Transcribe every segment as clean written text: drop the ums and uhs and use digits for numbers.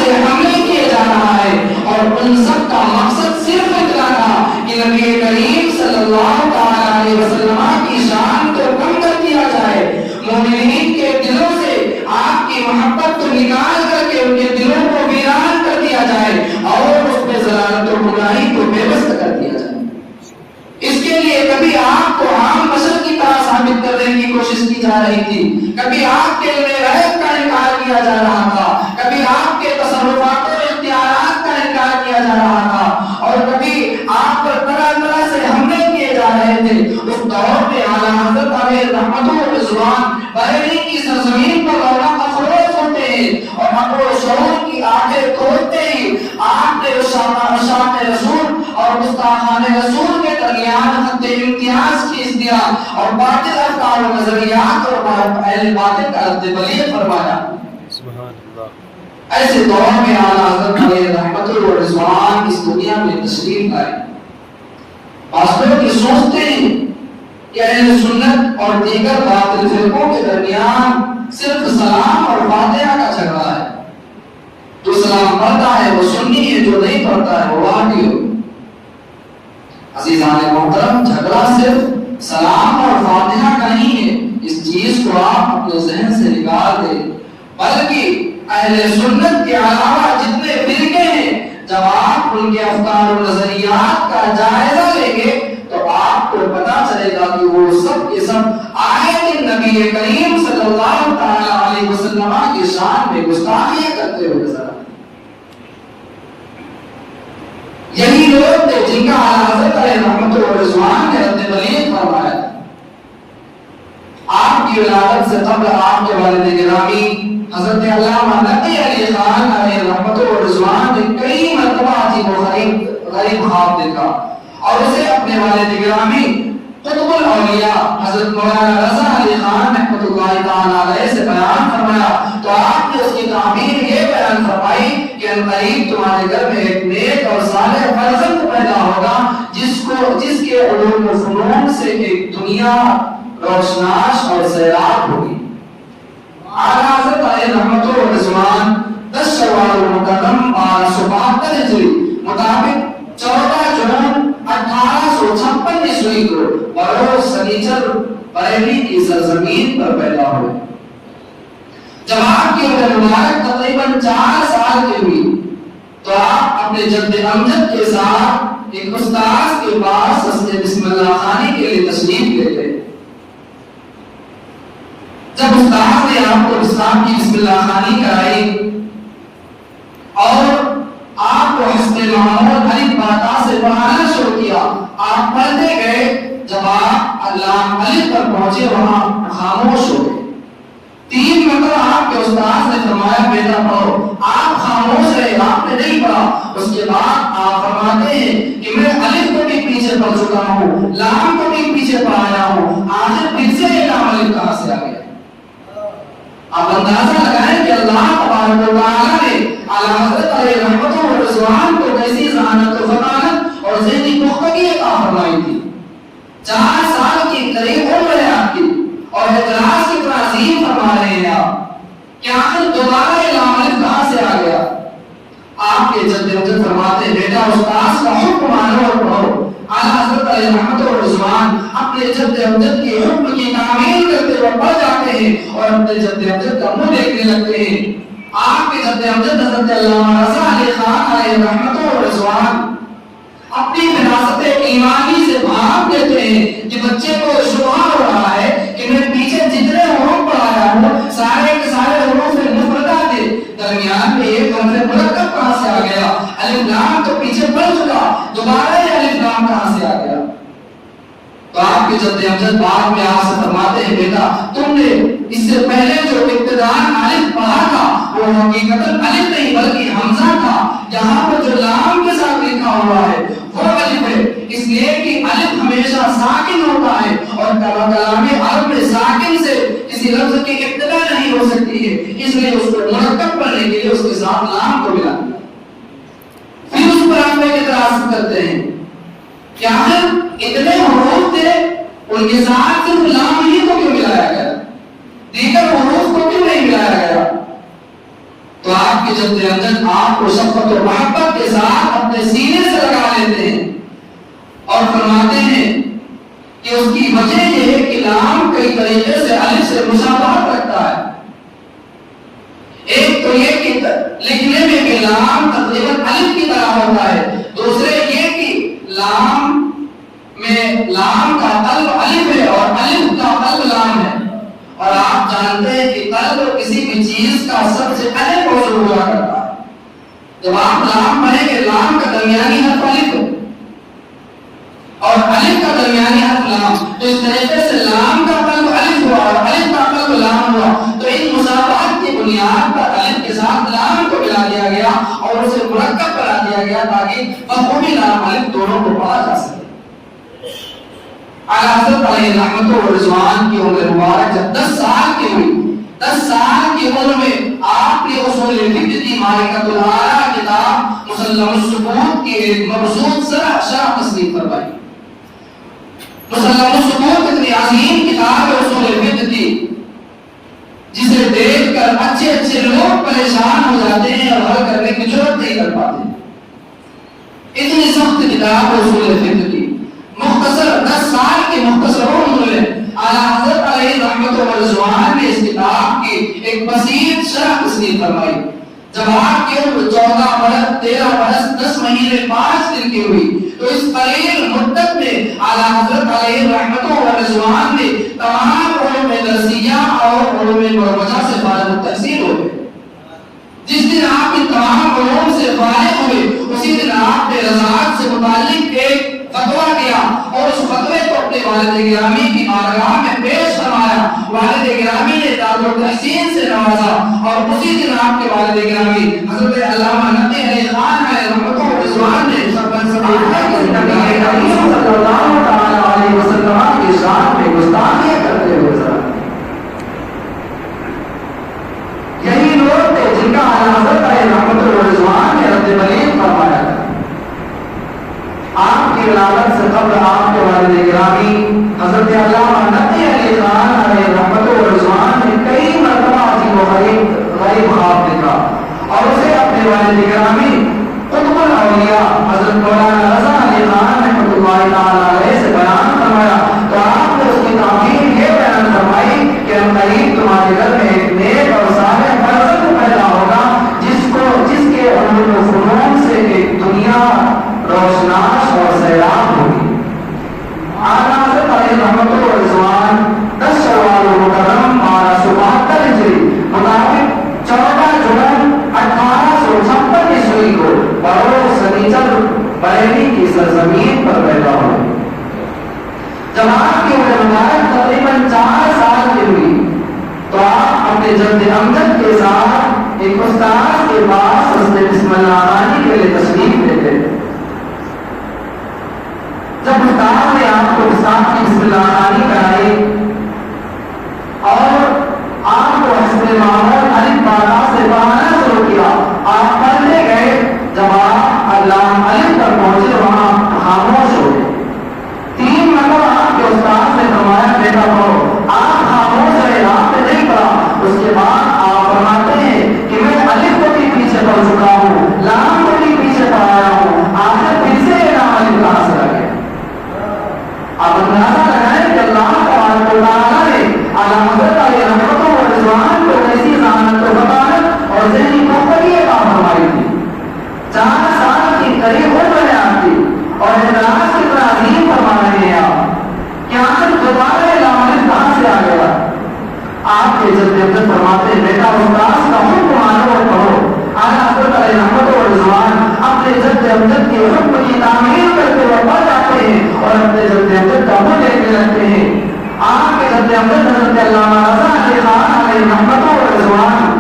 سے حملے کیے جا رہا ہے، اور ان سب کا مقصد صرف اتنا تھا کہ نبی کریم صلی اللہ علیہ وسلم کی شان کو کم کر دیا جائے، مومنین کے دلوں سے آپ کی محبت کو نکال کر کے ان کے دلوں کو ویران کر دیا جائے، اور اس پہ ضلالت و گمراہی کو بے بس کر دیا جائے۔ اس کے لیے کبھی آپ کو عام بشر کی طرح ثابت کرنے کی کوشش کی جا رہی تھی، کبھی آپ کے لیے غیب کا انکار کیا جا رہا تھا، کبھی آپ کے تصرفات اور اختیارات کا انکار کیا جا رہا تھا، اور کبھی آپ پر طرح طرح سے حملے کیے جا رہے تھے۔ اس دور میں اعلیٰ حضرت علیہ رحمت و رضوان بحرین کی سرزمین پر رونق افروز ہوتے ہیں، اور عقل و شعور کی آنکھیں کھولتے ہی آپ نے شان رسول اور گستاخان رسول کے درمیان حد امتیاز کھینچ دیا، اور باطل افکار و نظریات اور اہل باطل کا رد بلیغ فرمایا۔ سبحان اللہ۔ ایسے دور میں اعلیٰ حضرت علیہ رحمت و رضوان اس دنیا میں تشریف لائے۔ بعض لوگ یہ سوچتے ہیں کہ اہل سنت اور دیگر باطل فرقوں کے درمیان صرف سلام اور فاتحہ کا جھگڑا ہے، جو سلام پڑھتا ہے وہ سنی ہے، جو نہیں پڑھتا ہے وہ وہابی ہو۔ عزیزان محترم، جھگڑا صرف سلام اور فاتحہ کا نہیں ہے، اس چیز کو آپ اپنے ذہن سے نکال دیں، بلکہ اہل سنت کے علاوہ جتنے فرقے ہیں، جب آپ ان کے افکار و نظریات کا جائزہ لیں گے تو آپ کو پتا چلے گا کہ وہ سب کے سب آیت نبی کریم صلی اللہ علیہ وسلم کی شان میں گستاخیاں کرتے ہوئے نظر آتے ہیں۔ یہی لوگ تھے جن کا اعلیٰ حضرت علیہ رحمت و رضوان نے رد بلیغ فرمایا تھا۔ آپ کی ولادت سے قبل آپ کے والد گرامی حضرت علامہ نقی علی خان علیہ رحمت و رضوان نے کئی مرتبہ عجیب و غریب خواب دیکھا، اور اسے اپنے والد گرامی قطب الاولیاء حضرت مولانا رضا علی خان رحمۃ اللہ تعالی علیہ سے بیان فرمایا، تو آپ نے اس کی تعبیر یہ بیان فرمائی کہ قریب تمہارے گھر میں ایک نیک اور صالح فرزند پیدا ہوگا جس کے علوم و فنون سے ایک دنیا روشناش اور سیراب ہوگی۔ اعلیٰ حضرت علیہ رحمت و رضوان 10 شوال المکرم 1272 ہجری مطابق 14 جون 1856 عیسوی کو بروز سنیچر بریلی کی سرزمین پر پیدا ہوئے۔ جب آپ کی عمر مبارک تقریباً 4 سال کی ہوئی تو آپ اپنے جد امجد کے ساتھ ایک استاذ کے پاس حسن بسم اللہ خانی کے لیے تشریف لے گئے۔ جب استاذ نے آپ کو اسلام کی بسم اللہ خانی کرائی اور آپ کو حسن محمود علی باتا سے پڑھانا شروع کیا، آپ پڑھتے گئے، جب آپ علام علی پر پہنچے وہاں خاموش ہو گئے۔ 3 مرتبہ آپ کے استاذ نے فرمایا بیٹا پڑھو، آپ خاموش رہے، آپ نے نہیں پڑھا۔ اس کے بعد آپ فرماتے ہیں کہ میں الف کو بھی پیچھے پڑھ چکا ہوں، لام کو بھی پیچھے پڑھایا ہوں، آخر پھر سے علام علی کہاں سے آ گیا؟ آپ اندازہ لگائیں کہ اللہ تبارک و تعالیٰ نے اعلیٰ حضرت علیہ رحمت و رضوان کو کیسی ذہانت و فطانت اور ذہنی پختگی عطا فرمائی تھی۔ 4 سال کی قریب عمر ہے آپ کی، اور اعتراض کی تعظیم فرما رہے ہیں آپ کہ آخر دوبارہ علام علی کہاں سے آ گیا؟ آپ کے جد امجد فرماتے بیٹا استاذ کا حکم مانو اور پڑھو۔ اعلیٰ حضرت علیہ رحمت و رضوان اپنے جد امجد کے حکم کی تعمیل کرتے ہوئے پڑھ جاتے ہیں اور اپنے جد امجد کا منہ دیکھنے لگتے ہیں۔ آپ کے جد امجد حضرت علامہ رضا علی خان علیہ رحمت و رضوان اپنی وراثت ایمانی سے بھاگ دیتے ہیں کہ بچے کو شبہ ہو رہا ہے کہ میں پیچھے جتنے حروف پڑھایا ہوں سارے کے سارے حروف مفردہ تھے، درمیان میں ایک حرف مرکب کہاں سے آ گیا؟ الف لام تو پیچھے پڑھ چکا، دوبارہ یہ الف لام کہاں سے آ گیا؟ تو آپ کے جد امجد بعد میں آپ سے فرماتے ہیں بیٹا تم نے اس سے پہلے جو ابتداءً الف پڑھا تھا وہ حقیقتاً الف نہیں بلکہ حمزہ تھا، یہاں پر جو لام کے ساتھ لکھا ہوا ہے وہ الف ہے، اس لیے کہ الف ہمیشہ ساکن ہوتا ہے اور کلام عرب میں ساکن سے کسی لفظ کی ابتدا نہیں ہو سکتی ہے، اس لیے اس کو مرکب پڑھنے کے لیے اس کے ساتھ لام کو ملا دیا۔ پھر اس پر آپ اعتراض کرتے ہیں کہ آخر اتنے حروف تھے ان کے ساتھ صرف لام ہی کو کیوں ملایا گیا، دیگر حروف کو کیوں نہیں ملایا گیا؟ تو آپ کے جد امجد آپ کو شفقت و محبت کے ساتھ اپنے سینے سے لگا لیتے ہیں اور فرماتے ہیں کہ اس کی وجہ یہ ہے کہ لام کئی طریقے سے الف سے مشابہت رکھتا ہے. ایک تو یہ کہ لکھنے میں بھی لام تقریباً الف کی طرح ہوتا ہے. دوسرے یہ کہ لام میں لام کا قلب الف ہے اور الف کا قلب لام ہے. اور آپ جانتے ہیں کہ قلب کسی بھی چیز کا سب سے اہم موضوع ہوا کرتا ہے. جب آپ لام پڑھیں گے لام کا درمیانی حرف الف ہے اور الف کا درمیانی حرف لام, تو اس طریقے سے لام کا قلب الف ہوا اور الف کا قلب لام ہوا. تو ان مشابہت کی بنیاد پر الف کے ساتھ لام کو ملا دیا گیا اور اسے مرکب بنا دیا گیا تاکہ مفہومی لام الف دونوں کو پڑھا جا سکے. اعلیٰ حضرت علیہ رحمت و رضوان کی عمر مبارک جب 10 سال کی ہوئی, 10 سال کی عمر میں آپ نے اصول فقہ کی مالکۃ الآراء کتاب مسلم الثبوت کی ایک مبسوط شرح تصنیف فرمائی. مسلم الثبوت اتنی عظیم کتاب ہے اصول فقہ کی جسے دیکھ کر اچھے اچھے لوگ پریشان ہو جاتے ہیں اور حل کرنے کی ضرورت نہیں کر پاتے. اتنی سخت کتاب ہے اصول فقہ کی. مختصر 10 سال کی مختصر عمر میں اعلیٰ حضرت علیہ رحمت و رضوان نے اس کتاب کی ایک بسیط شرح تصنیف فرمائی. جب آپ کی عمر 14 برس 13 برس 10 مہینے 5 دن کی ہوئی تو اس قلیل مدت میں اعلیٰ حضرت علیہ رحمت و رضوان نے تمام علوم درسیہ اور علوم مروجہ سے فارغ التحصیل ہو گئے. جس دن آپ کی تمام علوم سے فارغ ہوئے اسی دن آپ نے رضاعت سے متعلق ایک فتویٰ دیا اور اس فتوے کو اپنے والد گرامی کی بارگاہ میں پیش فرمایا. والد گرامی نے دارالتحسین سے نوازا اور اسی دن آپ کے والد گرامی حضرت علامہ نقی علی خان علیہ رحمت و رضوان نے نبی کریم صلی اللہ تعالی علیہ وسلم کی شان میں گستاخی کرتے ہوئے یہی لوگ تھے جن کا حضرت علیہ رحمت و رضوان نے رد بلیغ فرمایا. آپ کی ولادت سے قبل آپ کے والد گرامی حضرت علامہ نقی علی خان علیہ رحمت و رضوان نے کئی مرتبہ عجیب و غریب خواب دیکھا اور اسے اپنے والد گرامی قطب الاولیاء حضرت مولانا رضا علی خان رحمۃ اللہ تعالی علیہ سے بیان فرمایا. تو آپ نے اس کی تعبیر یہ بیان فرمائی کہ قریب تمہارے گھر میں ایک نیک اور صالح فرزند پیدا ہوگا جس کے علوم و فنون سے ایک دنیا روشناس اور سیراب ہوگی. اعلیٰ حضرت علیہ رحمت و رضوان 10 شوال مکرم 1272 ہجری مطابق 14 جون 1856 عیسوی کو بروز سنیچر بریلی کی سرزمین پر پیدا ہوئے. جب آپ کی عمر مبارک تقریباً 4 سال کی ہوئی تو آپ اپنے جد امجد کے ساتھ ایک استاد کے پاس حضرت بسم اللہ خانی کے لیے تشریف لیتے. جب استاد نے آپ کو استاد کی بسم اللہ خانی کرائی اور آپ کو حسب معمول الف باتا سے پڑھانا شروع کیا, آپ پڑھنے گئے. جب آپ علام الف تک پہنچے وہاں خاموش ہو گئے. 3 مرتبہ آپ کے استاد نے فرمایا بیٹا پڑھو. آپ خاموش رہے, آپ نے نہیں پڑھا. اس کے بعد آپ فرماتے ہیں کہ میں الف کو بھی پیچھے پڑھ چکا ہوں, لام کو بھی پیچھے پڑھایا ہوں, آخر پھر سے لام الف کہاں سے آ گیا. آپ اندازہ لگائیں کہ اللہ تبارک و تعالیٰ نے اعلیٰ حضرت علیہ رحمت و رضوان کو ایسی ذہانت و فطانت اور ذہنی قوت عطا فرمائی تھی. 4 سال کی قریب عمر ہے آپ کی اور اعتراض کتنا عظیم فرما رہے ہیں آپ کہ آخر دوبارہ لام الف کہاں سے آ گیا. آپ کے جد امجد فرماتے ہیں بیٹا استاد کا حکم مانو اور پڑھو. اعلیٰ حضرت علیہ رحمت و رضوان اپنے جد امجد کے حکم کی تعمیر کرتے ہوئے پڑھ جاتے ہیں اور اپنے جد امجد کا منہ لے کے رکھتے ہیں. آپ کے جد امجد حضرت علامہ رضا علی خان علیہ رحمت و رضوان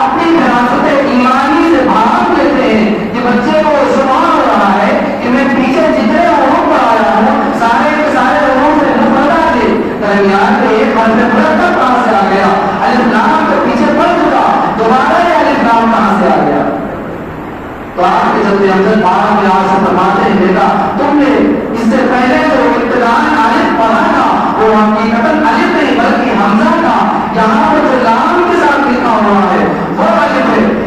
اپنی فراست ایمانی سے بھاگ لیتے ہیں کہ بچے کو شبہ ہو رہا ہے کہ میں پیچھے جتنے علوم پڑھایا ہوں سارے کے سارے علوم سے نہ پڑھا دے. درمیان میں ایک حرف مرکب کہاں سے آ گیا, الف لام کے پیچھے پڑھ چکا, دوبارہ یہ الف لام کہاں سے آ گیا. تو آپ کے جد امجد بارہ میں آپ سے فرماتے ہیں بیٹا تم نے اس سے پہلے جو ابتداءً الف پڑھا تھا وہ حقیقتاً الف نہیں بلکہ حمزہ تھا. یہاں پر جو لام کے ساتھ لکھا ہوا ہے وہ الف ہے.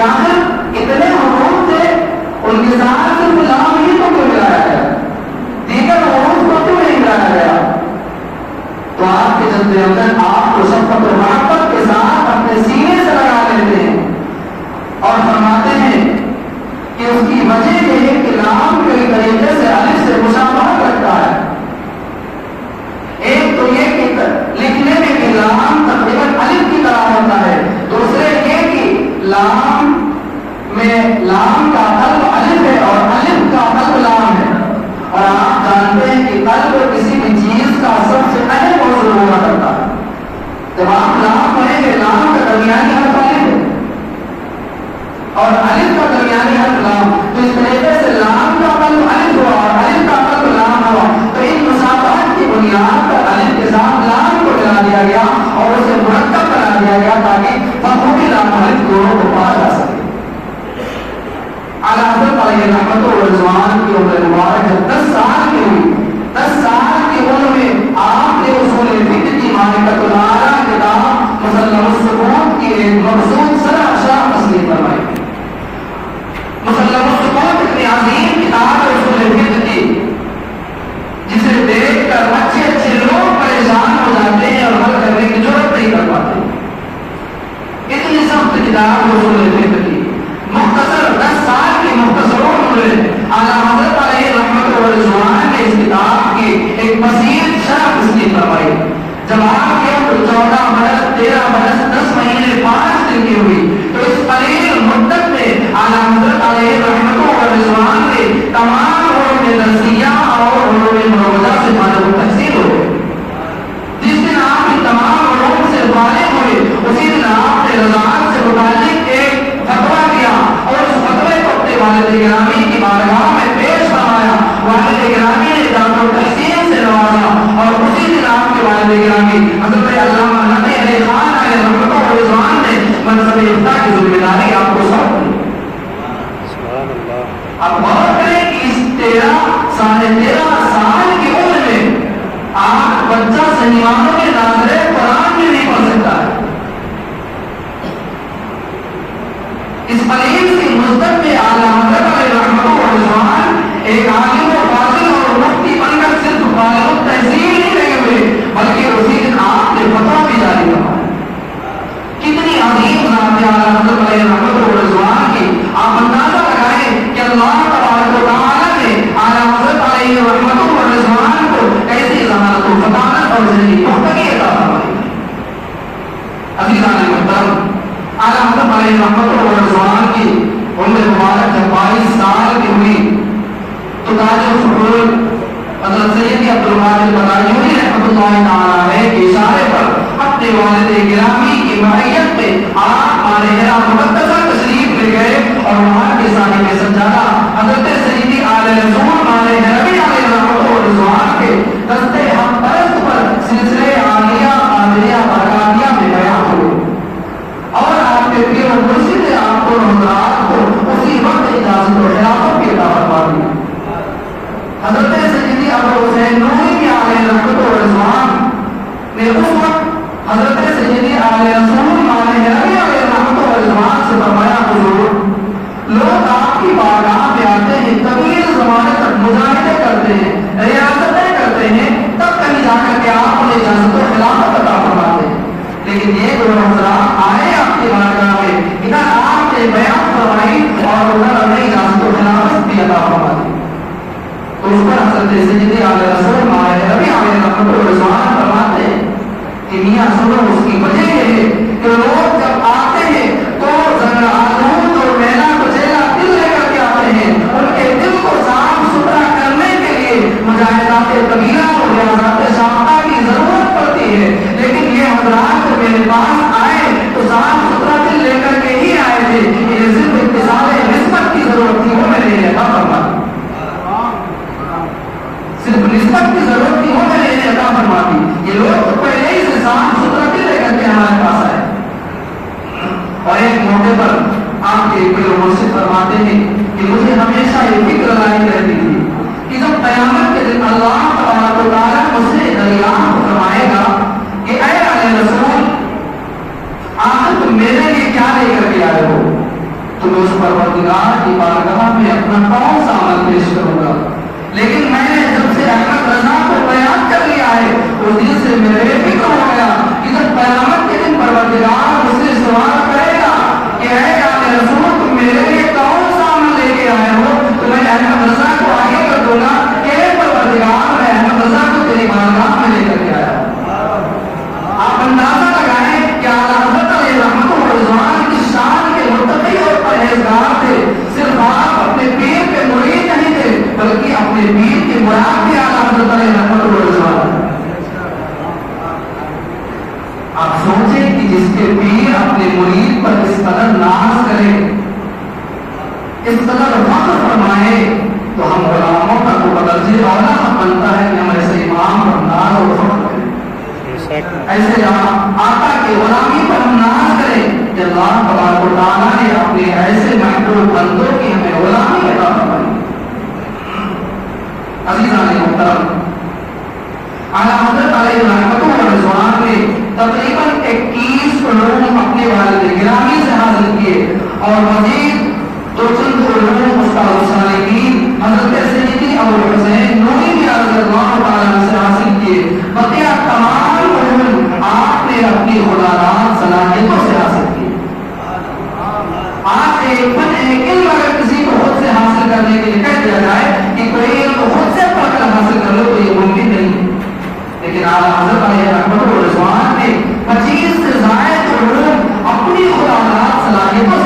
آخر اتنے حقوق تھے ان کے ساتھ صرف لام ہی کو کیوں ملایا گیا، دیگر حقوق کو کیوں نہیں ملایا گیا؟ تو آپ کے جذبے اندر آپ کو شفقت و محبت کے ساتھ اپنے سینے سے لگا لیتے ہیں اور فرماتے ہیں کہ اس کی وجہ یہ ہے کہ لام کے طریقے سے الف سے مشابہت رکھتا ہے۔ ایک تو یہ کہ لکھنے میں کہ لام تقریباً الف کی طرح ہوتا ہے، دوسرے یہ کہ لام میں لام کا قلب الف ہے اور الف کا قلب لام ہے، اور آپ جانتے ہیں کہ قلب کسی بھی چیز کا سب سے اہم موضوع ہوا کرتا ہے۔ جب آپ لام پڑھیں گے لام کا درمیانی حرف الف ہے اور الف کا درمیانی حرف لام، تو اس طریقے سے لام کا قلب الف ہوا اور الف کا قلب لام ہوا، تو ان مسابقات کی بنیاد پر الف کے ساتھ لام کو ملا دیا گیا اور اسے مرکب بنا دیا گیا تاکہ فخر لام الف دونوں کو پا جا سکے۔ اعلیٰ حضرت علیہ رحمت و رضوان کی عمر مبارک جب 10 سال کی ہوئی، 10 سال کی عمر میں آپ نے اصول فقہ کی معرفت الاعلیٰ کتاب مسلم السکوت کی ایک مبسوط شرح تسلیم فرمائی۔ مسلم السکوت اتنی عظیم کتاب ہے اصول فقہ کی، جسے دیکھ کر اچھے اچھے لوگ پریشان ہو جاتے ہیں اور حل کرنے کی ضرورت نہیں کر پاتے۔ اتنی سخت کتاب ہے اصول فقہ کی، مختصر 10 سال کی مختصر عمر میں اعلیٰ حضرت علیہ رحمت و رضوان نے اس کتاب کی ایک مزید شرح تسلیم فرمائی۔ جب آپ کی عمر 14 برس 13 برس 10 مہینے 5 دن کی ہوئی تو اس قلیل مدت میں اعلیٰ حضرت علیہ رحمت و رضوان نے تمام علوم درسیہ اور علوم مروزہ سے فارغ التحصیل ہو گئے۔ جس دن آپ ان تمام علوم سے فارغ ہوئے اسی دن آپ نے رضاعت سے متعلق ایک فتویٰ دیا اور اس فتوے کو اپنے والد گرامی کی بارگاہ میں پیش فرمایا۔ والد گرامی نے دار التحسین سے نوازا اور اسی دن آپ کے والد گرامی حضرت علامہ نبی علیہ خان علیہ رحمت و رضوان نے منصب افتاء کی ذمہ داری آپ کو سونپ دی۔ اب غور کریں کہ اس 13 سال کی عمر میں آپ بچہ سنیمانوں کے ناظرے قرآن میں نہیں پڑھ سکتا ہے۔ اس قلیل سی مدت میں اعلیٰ حضرت علیہ رحمت و رضوان ایک عالم و فاضل اور مفتی بن کر صرف فارغ التحصیل نہیں رہے ہوئے بلکہ اسی دن آپ نے فتویٰ بھی جاری فرمایا۔ کتنی عظیم ذات ہے اعلیٰ حضرت علیہ رحمت و رضوان کی، آپ اندازہ لگائیں کہ اللہ تبارک و تعالیٰ نے اعلیٰ حضرت علیہ رحمت و رضوان کو کیسی ذہانت و فطانت اور ذہنی پختگی عطا فرمائی۔ عزیزان محترم، اعلیٰ حضرت علیہ رحمت و رضوان کی عمر مبارک جب 22 سال کی ہوئی تو تاج الفضول حضرت سید عبد القادر بغدادی رحمۃ اللہ تعالیٰ علیہ کے اشارے پر اپنے والد گرامی کی معیت میں آپ مانحرہ مقدسہ تشریف لے گئے اور وہاں کے صاحب سجادہ حضرت سیدی آل رسول مانحرہ علیہ رحمت و رضوان کے دستے ہم پرست پر سلسلے عالیہ قادریہ برکاتیہ میں بیان ہوئے اور آپ کے پیر و مرشد نے آپ کو حضرات کو اسی وقت اجازت و خلافت کی عطا فرما دی۔ حضرت سیدی ابو حسین نوری علیہ رحمت و رضوان نے اس وقت حضرت سیدی آل رسول مانحرہ علیہ رحمت و رضوان سے فرمایا حضور لوگ آپ کی بارگاہ میں آتے ہیں طویل زمانے تک مجاہدے کرتے ہیں ریاستیں کرتے ہیں تب کہیں جا کر کے آپ انہیں اجازت و خلافت عطا فرماتے ہیں، لیکن یہ جو حضرات آئے آپ کی بارگاہ میں ادھر آپ نے بیان فرمائی اور ادھر انہیں اجازت و خلافت بھی عطا فرما دی۔ تو اس پر حضرت سیدی آل رسول مانحرہ علیہ رحمت و رضوان فرماتے ہیں کہ میاں سنو اس کی وجہ یہ ہے کہ لوگ جب آتے ہیں تو زنگ آلود اور میلا کچیلا دل لے کر کے آتے ہیں، ان کے دل کو صاف ستھرا کرنے کے لیے مجاہدات قبیلہ اور ریاضات شاہدہ کی ضرورت پڑتی ہے، لیکن یہ حضرات جب میرے پاس آئے تو صاف ستھرا دل لے کر کے ہی آئے تھے، یہ صرف اتصال نسبت کی ضرورت تھی وہ میں نے عطا فرما دی، صرف نسبت کی ضرورت تھی وہ میں نے عطا فرما دی۔ یہ لوگ تو پہلے ہی سے صاف ستھرا دل لے کر کے ہمارے پاس آئے۔ اور ایک موقع پر آپ کے پیر و مرشد فرماتے ہیں کہ مجھے ہمیشہ یہ فکر لائی رہتی تھی کہ جب قیامت کے دن اللہ تبارک و تعالیٰ مجھ سے دریافت فرمائے گا کہ اے علیہ رسول آخر تم میرے لیے کیا لے کر کے آئے ہو، تو میں اس پروردگار کی بارگاہ میں اپنا کون سا عمل پیش کروں گا؟ لیکن میں نے جب سے احمد رضا کو بیان کر لیا ہے اس دن سے میرے فکر ہو گیا کہ جب قیامت کے دن پروردگار مجھ سے سوال کرے گا کہ اے جان رسول تم میرے لیے کون سا عمل لے کے آئے ہو، تو میں احمد رضا کو آگے کر دوں گا کہ اے پروردگار میں احمد رضا کو تیری بارگاہ میں لے کر کے آیا۔ آپ اندازہ لگائیں کہ اعلیٰ حضرت علیہ رحمت و رضوان کی شان کے متقی اور پرہیزگار تھے۔ صرف آپ اپنے پیر کے مرید نہیں تھے بلکہ اپنے پیر کے مراد بھی اعلیٰ حضرت علیہ رحمت و رضوان۔ آپ سوچیں کہ جس کے پیر اپنے مرید پر اس قدر ناز کرے، اس قدر فخر فرمائے، تو ہم غلاموں کا تو بدرجہ اولا بنتا ہے کہ ہم ایسے امام پر ناز اور فخر کریں، ایسے آقا کی غلامی پر ہم ناز کریں کہ اللہ تبارک و تعالیٰ نے اپنے ایسے محبوب بندوں کی ہمیں غلامی عطا فرمائی۔ عزیزان محترم، اعلیٰ حضرت علیہ رحمت و رضوان نے تقریباً 21 علوم اپنے والد گرامی سے حاصل کیے اور مزید دو چند علوم استاد الصالحین حضرت سیدی ابو الحسین نوری رضی اللہ تعالیٰ سے حاصل کیے۔ بقیہ تمام علوم آپ نے اپنی خداداد صلاحیتوں سے حاصل کیے۔ آج ایک فن ایک علم اگر کسی کو خود سے حاصل کرنے کے لیے کہہ دیا جائے کہ کوئی علم خود سے پڑھ کر حاصل کر لو تو یہ ممکن نہیں، لیکن اعلیٰ حضرت علیہ رحمت و رضوان نے 25 سے زائد علوم اپنی خداداد صلاحیتوں